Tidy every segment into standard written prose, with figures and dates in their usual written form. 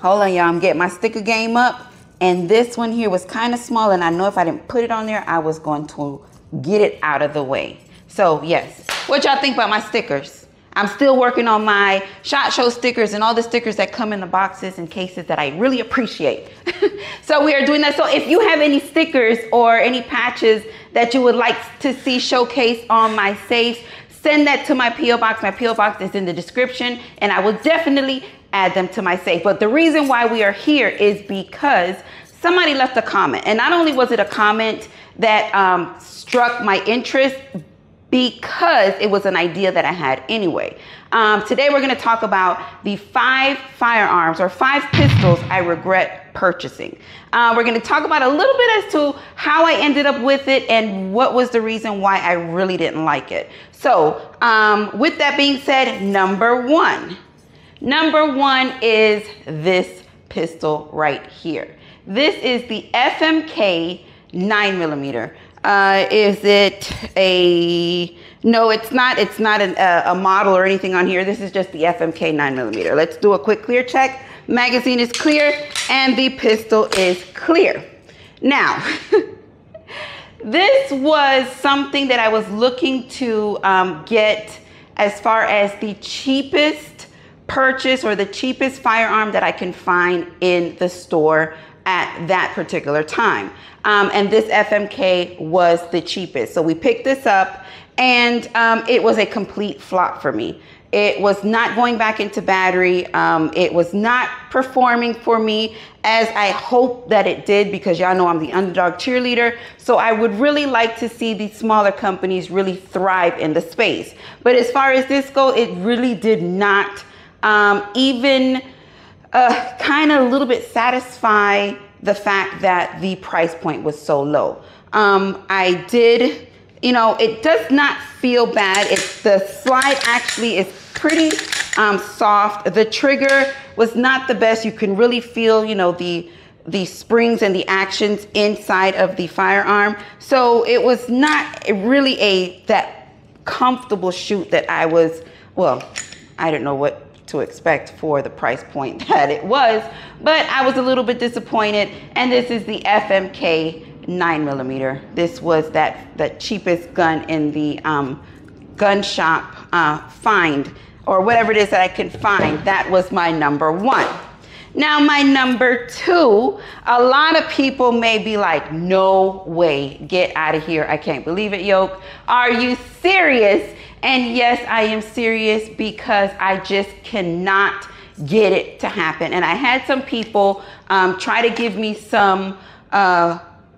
Hold on, y'all. I'm getting my sticker game up. And this one here was kind of small. And I know if I didn't put it on there, I was going to get it out of the way. So, yes. What y'all think about my stickers? I'm still working on my SHOT Show stickers and all the stickers that come in the boxes and cases that I really appreciate. So we are doing that. So if you have any stickers or any patches that you would like to see showcased on my safes, send that to my P.O. Box. My P.O. Box is in the description, and I will definitely add them to my safe. But the reason why we are here is because somebody left a comment. And not only was it a comment that struck my interest, because it was an idea that I had anyway. Today we're gonna talk about the 5 firearms or 5 pistols I regret purchasing. We're gonna talk about a little bit as to how I ended up with it and what was the reason why I really didn't like it. So with that being said, number one is this pistol right here. This is the FMK 9mm. Is it a, no, it's not a model or anything on here. This is just the FMK 9mm. Let's do a quick clear check. Magazine is clear and the pistol is clear. Now, this was something that I was looking to get as far as the cheapest purchase or the cheapest firearm that I can find in the store at that particular time. And this FMK was the cheapest. So we picked this up and it was a complete flop for me. It was not going back into battery. It was not performing for me as I hoped that it did, because y'all know I'm the underdog cheerleader. So I would really like to see these smaller companies really thrive in the space. But as far as this goes, it really did not even kind of a little bit satisfy the fact that the price point was so low. I did, you know, it does not feel bad. The slide actually is pretty soft. The trigger was not the best. You can really feel, you know, the springs and the actions inside of the firearm. So it was not really that comfortable shoot that I was, well, I don't know what to expect for the price point that it was, but I was a little bit disappointed. And this is the FMK 9mm. This was the cheapest gun in the gun shop find, or whatever it is that I can find. That was my number one. Now my number two, a lot of people may be like, no way, get out of here. I can't believe it, Yoke. Are you serious? And yes, I am serious, because I just cannot get it to happen. And I had some people try to give me some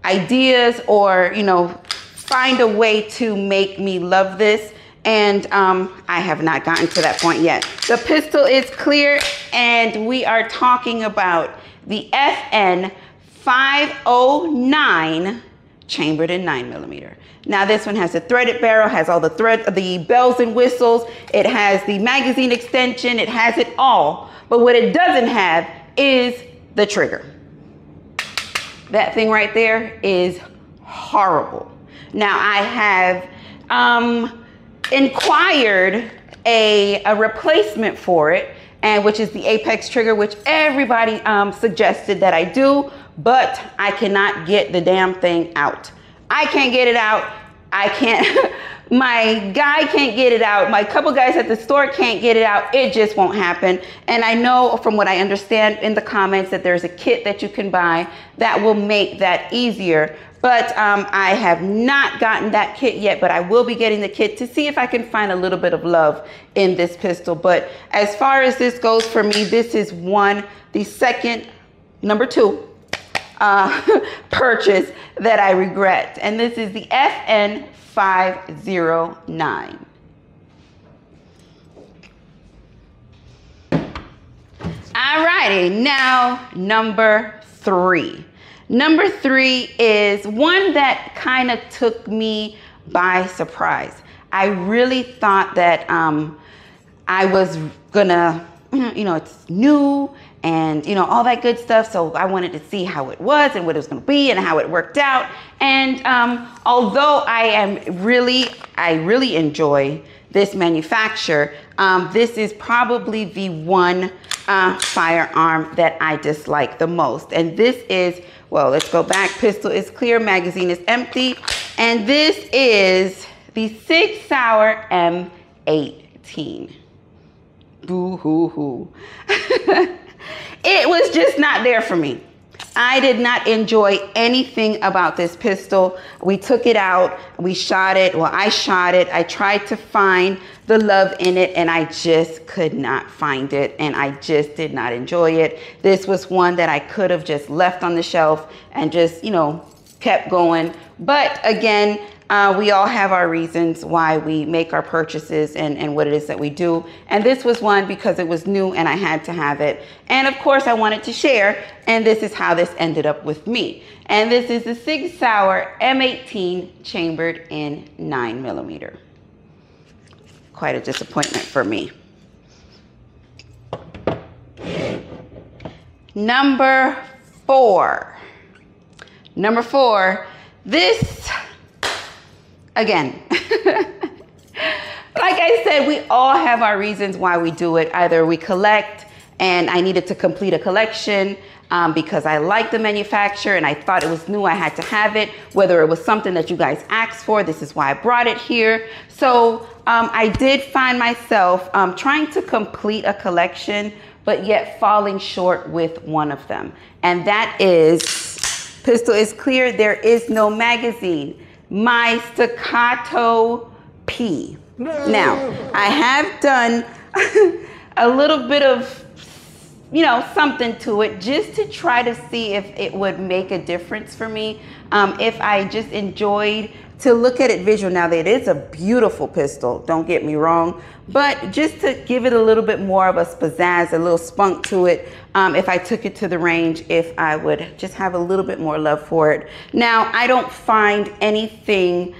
ideas, or, you know, find a way to make me love this. And I have not gotten to that point yet. The pistol is clear, and we are talking about the FN 509 chambered in 9mm. Now this one has a threaded barrel, has all the bells and whistles. It has the magazine extension. It has it all. But what it doesn't have is the trigger. That thing right there is horrible. Now I have inquired a replacement for it, and which is the Apex trigger, which everybody suggested that I do, but I cannot get the damn thing out. I can't get it out. I can't, my guy can't get it out. My couple guys at the store can't get it out. It just won't happen. And I know from what I understand in the comments that there's a kit that you can buy that will make that easier. But I have not gotten that kit yet, but I will be getting the kit to see if I can find a little bit of love in this pistol. But as far as this goes for me, this is number two purchase that I regret. And this is the FN 509. Alrighty, now number three. Number three is one that kind of took me by surprise. I really thought that I was gonna, you know, it's new and, you know, all that good stuff. So I wanted to see how it was and what it was going to be and how it worked out. And although I really enjoy this manufacturer, this is probably the one firearm that I dislike the most. And this is, well, let's go back. Pistol is clear, magazine is empty. And this is the Sig Sauer M18. Boo hoo hoo. It was just not there for me. I did not enjoy anything about this pistol. We took it out, we shot it. Well, I shot it. I tried to find the love in it and I just could not find it and I just did not enjoy it. This was one that I could have just left on the shelf and just, you know, kept going. But again, we all have our reasons why we make our purchases and what it is that we do. And this was one because it was new and I had to have it. And of course I wanted to share, and this is how this ended up with me. And this is the Sig Sauer M18 chambered in 9mm. Quite a disappointment for me. Number four, this, again, like I said, we all have our reasons why we do it. Either we collect, and I needed to complete a collection because I like the manufacturer and I thought it was new, I had to have it. Whether it was something that you guys asked for, this is why I brought it here. So I did find myself trying to complete a collection, but yet falling short with one of them. And that is, pistol is clear, there is no magazine. My Staccato P. Now, I have done a little bit of, you know, something to it just to try to see if it would make a difference for me. If I just enjoyed to look at it visual. Now, it is a beautiful pistol, don't get me wrong, but just to give it a little bit more of a pizzazz, a little spunk to it, if I took it to the range, if I would just have a little bit more love for it. Now, I don't find anything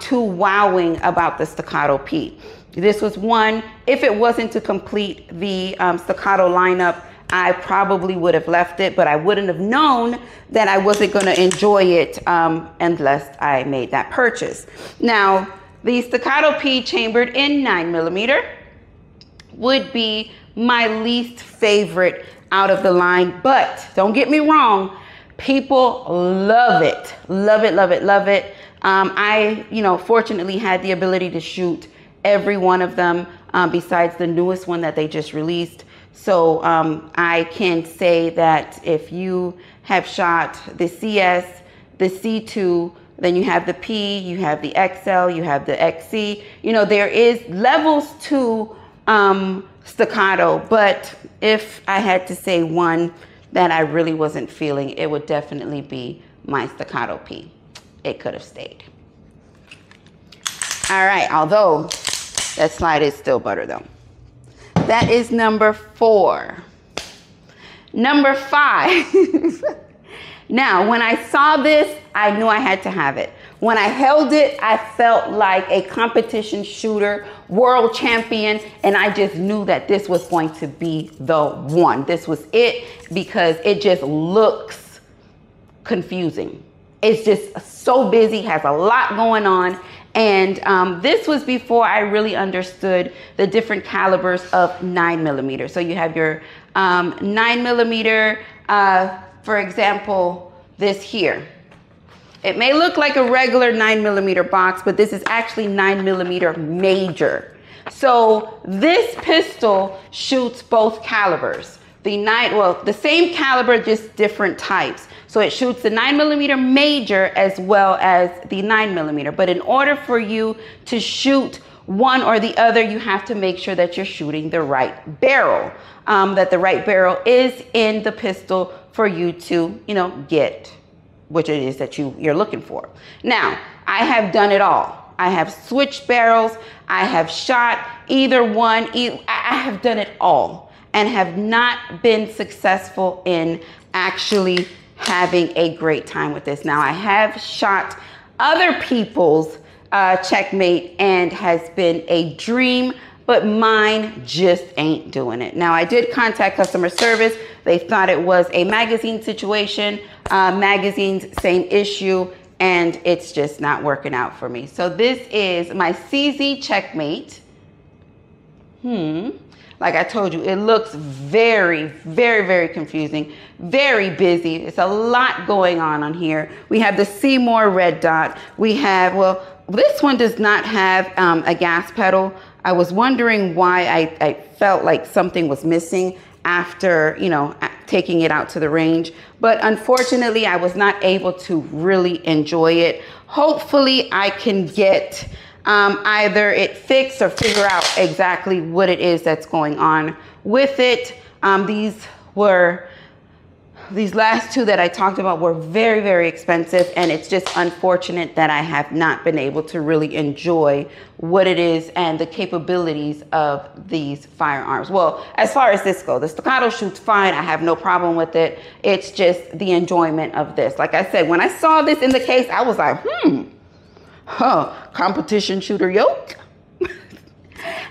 too wowing about the Staccato P. This was one, if it wasn't to complete the Staccato lineup, I probably would have left it, but I wouldn't have known that I wasn't going to enjoy it unless I made that purchase. Now, the Staccato P chambered in 9mm would be my least favorite out of the line, but don't get me wrong, people love it. Love it, love it, love it. I, you know, fortunately had the ability to shoot every one of them besides the newest one that they just released. So I can say that if you have shot the CS, the C2, then you have the P, you have the XL, you have the XC. You know, there is levels to Staccato, but if I had to say one that I really wasn't feeling, it would definitely be my Staccato P. It could have stayed. All right, although that slide is still butter though. That is number four. Number five. Now, when I saw this, I knew I had to have it. When I held it, I felt like a competition shooter, world champion, and I just knew that this was going to be the one. This was it because it just looks confusing. It's just so busy, has a lot going on. And this was before I really understood the different calibers of 9mm. So you have your 9mm, for example, this here. It may look like a regular 9mm box, but this is actually 9mm major. So this pistol shoots both calibers. The same caliber, just different types. So it shoots the 9mm major as well as the 9mm. But in order for you to shoot one or the other, you have to make sure that you're shooting the right barrel, that the right barrel is in the pistol for you to, you know, get which it is that you're looking for. Now, I have done it all. I have switched barrels. I have shot either one. I have done it all and have not been successful in actually having a great time with this. Now, I have shot other people's checkmate and has been a dream, but mine just ain't doing it. Now, I did contact customer service. They thought it was a magazine situation. Magazines, same issue, and it's just not working out for me. So this is my CZ checkmate. Like I told you, it looks very, very, very confusing, very busy. It's a lot going on here. We have the Seymour red dot. We have, well, this one does not have a gas pedal. I was wondering why I felt like something was missing after, you know, taking it out to the range. But unfortunately, I was not able to really enjoy it. Hopefully, I can get either it fixed or figure out exactly what it is that's going on with it. These last two that I talked about were very, very expensive, and it's just unfortunate that I have not been able to really enjoy what it is and the capabilities of these firearms. Well, as far as this goes, the staccato shoots fine. I have no problem with it. It's just the enjoyment of this. Like I said, when I saw this in the case, I was like, competition shooter yoke.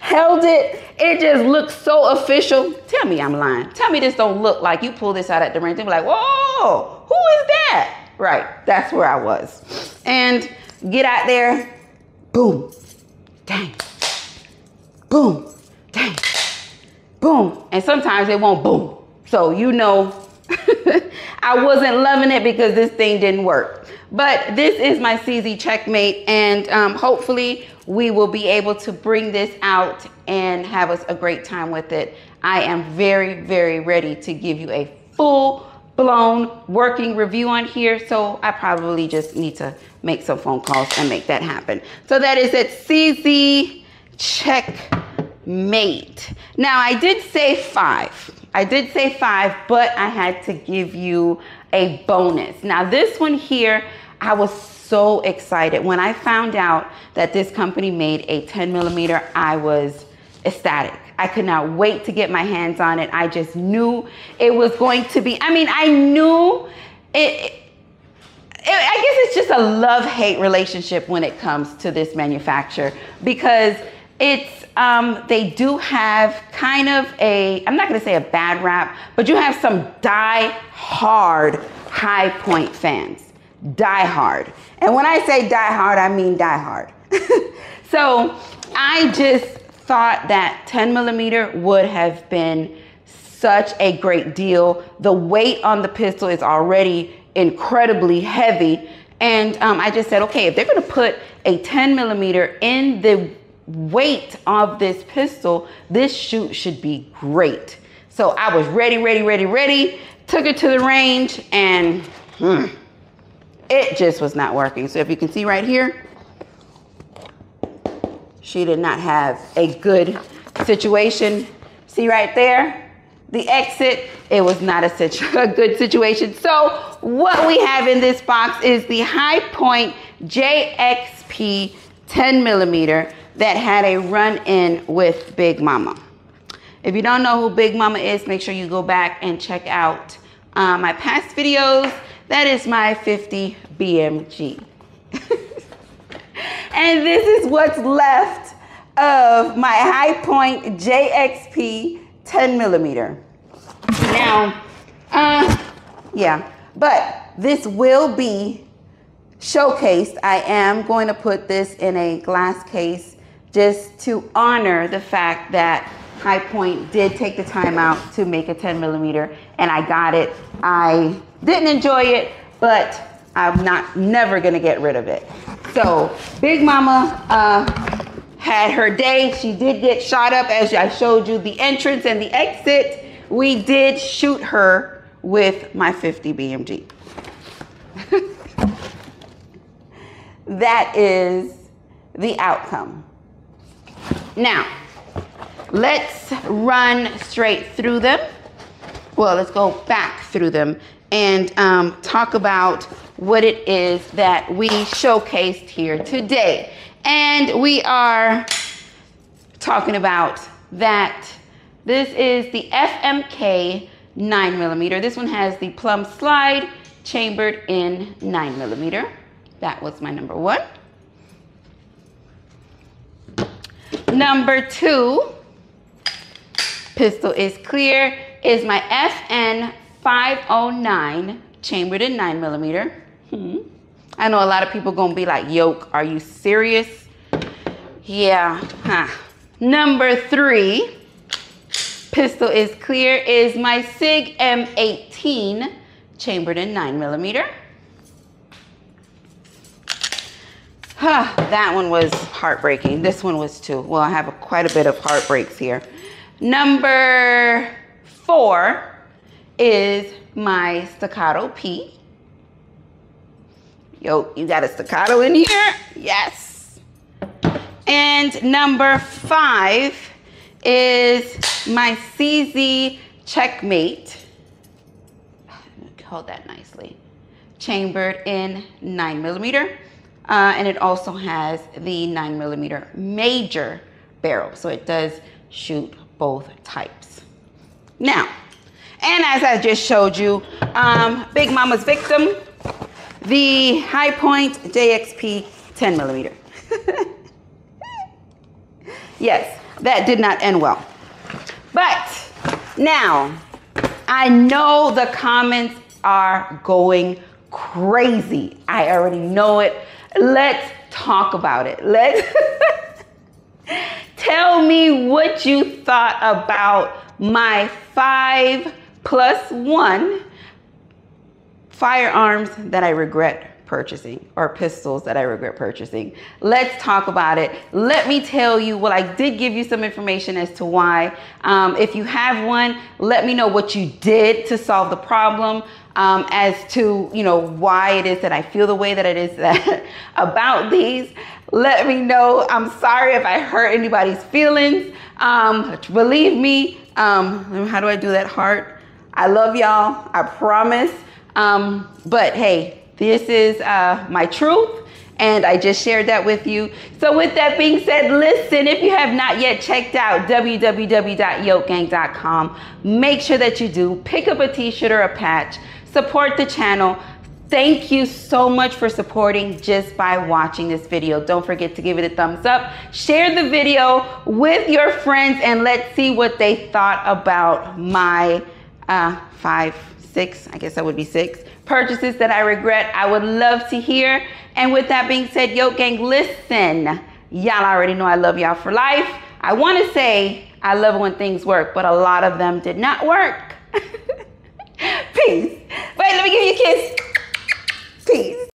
Held it. It just looks so official. Tell me I'm lying. Tell me this don't look like you pull this out at the range and be like, whoa, who is that? Right, that's where I was. And get out there, boom, dang, boom, dang, boom. And sometimes it won't boom. So you know I wasn't loving it because this thing didn't work. But this is my CZ Checkmate, and hopefully we will be able to bring this out and have us a great time with it. I am very, very ready to give you a full-blown working review on here, so I probably just need to make some phone calls and make that happen. So that is it, CZ Checkmate. Now, I did say 5. I did say 5, but I had to give you a bonus. Now, this one here, I was so excited. When I found out that this company made a 10mm, I was ecstatic. I could not wait to get my hands on it. I just knew it was going to be, I mean, I knew it. I guess it's just a love-hate relationship when it comes to this manufacturer, because it's, they do have kind of a, I'm not gonna say a bad rap, but you have some die-hard High Point fans. Die hard. And when I say die hard, I mean die hard. So I just thought that 10mm would have been such a great deal. The weight on the pistol is already incredibly heavy. And I just said, okay, if they're gonna put a 10mm in the weight of this pistol, this shoot should be great. So I was ready, took it to the range, and it just was not working. So if you can see right here, she did not have a good situation. See right there, the exit, it was not a good situation. So what we have in this box is the High Point JXP 10mm that had a run-in with Big Mama. If you don't know who Big Mama is, make sure you go back and check out my past videos. That is my 50 BMG. And this is what's left of my High Point JXP 10mm. Now, yeah, but this will be showcased. I am going to put this in a glass case just to honor the fact that High Point did take the time out to make a 10mm, and I got it. I didn't enjoy it, but I'm never gonna get rid of it. So Big Mama had her day. She did get shot up, as I showed you the entrance and the exit. We did shoot her with my 50 BMG. That is the outcome. Now, let's run straight through them. Well, let's go back through them and talk about what it is that we showcased here today. And we are talking about that this is the FMK 9mm. This one has the plum slide chambered in 9mm. That was my number 1. Number 2, pistol is clear, is my FN 509 chambered in 9mm. I know a lot of people gonna be like, Yoke, are you serious? Yeah. Number 3 pistol is clear is my SIG M18 chambered in 9mm. That one was heartbreaking. This one was too. Well, I have quite a bit of heartbreaks here. Number 4 is my staccato P. Yo, you got a staccato in here? Yes. And number 5 is my CZ Checkmate. Hold that nicely. Chambered in 9mm. And it also has the 9mm major barrel. So it does shoot both types. Now, and as I just showed you, Big Mama's Victim, the High Point JXP 10mm. Yes, that did not end well. But now, I know the comments are going crazy. I already know it. Let's talk about it. Let's tell me what you thought about my 5+1 firearms that I regret purchasing, or pistols that I regret purchasing. Let's talk about it. Let me tell you, well, I did give you some information as to why. If you have one, let me know what you did to solve the problem, as to, you know, why it is that I feel the way that it is that about these. Let me know. I'm sorry if I hurt anybody's feelings. Believe me, how do I do that heart? I love y'all, I promise. But hey, this is my truth, and I just shared that with you. So with that being said, listen, if you have not yet checked out www.yokegang.com, make sure that you do. Pick up a t-shirt or a patch, support the channel. Thank you so much for supporting just by watching this video. Don't forget to give it a thumbs up. Share the video with your friends, and let's see what they thought about my 5, 6, I guess that would be 6 purchases that I regret. I would love to hear. And with that being said, Yoke Gang, listen, y'all already know I love y'all for life. I want to say I love when things work, but a lot of them did not work. Peace. Wait, let me give you a kiss. Peace.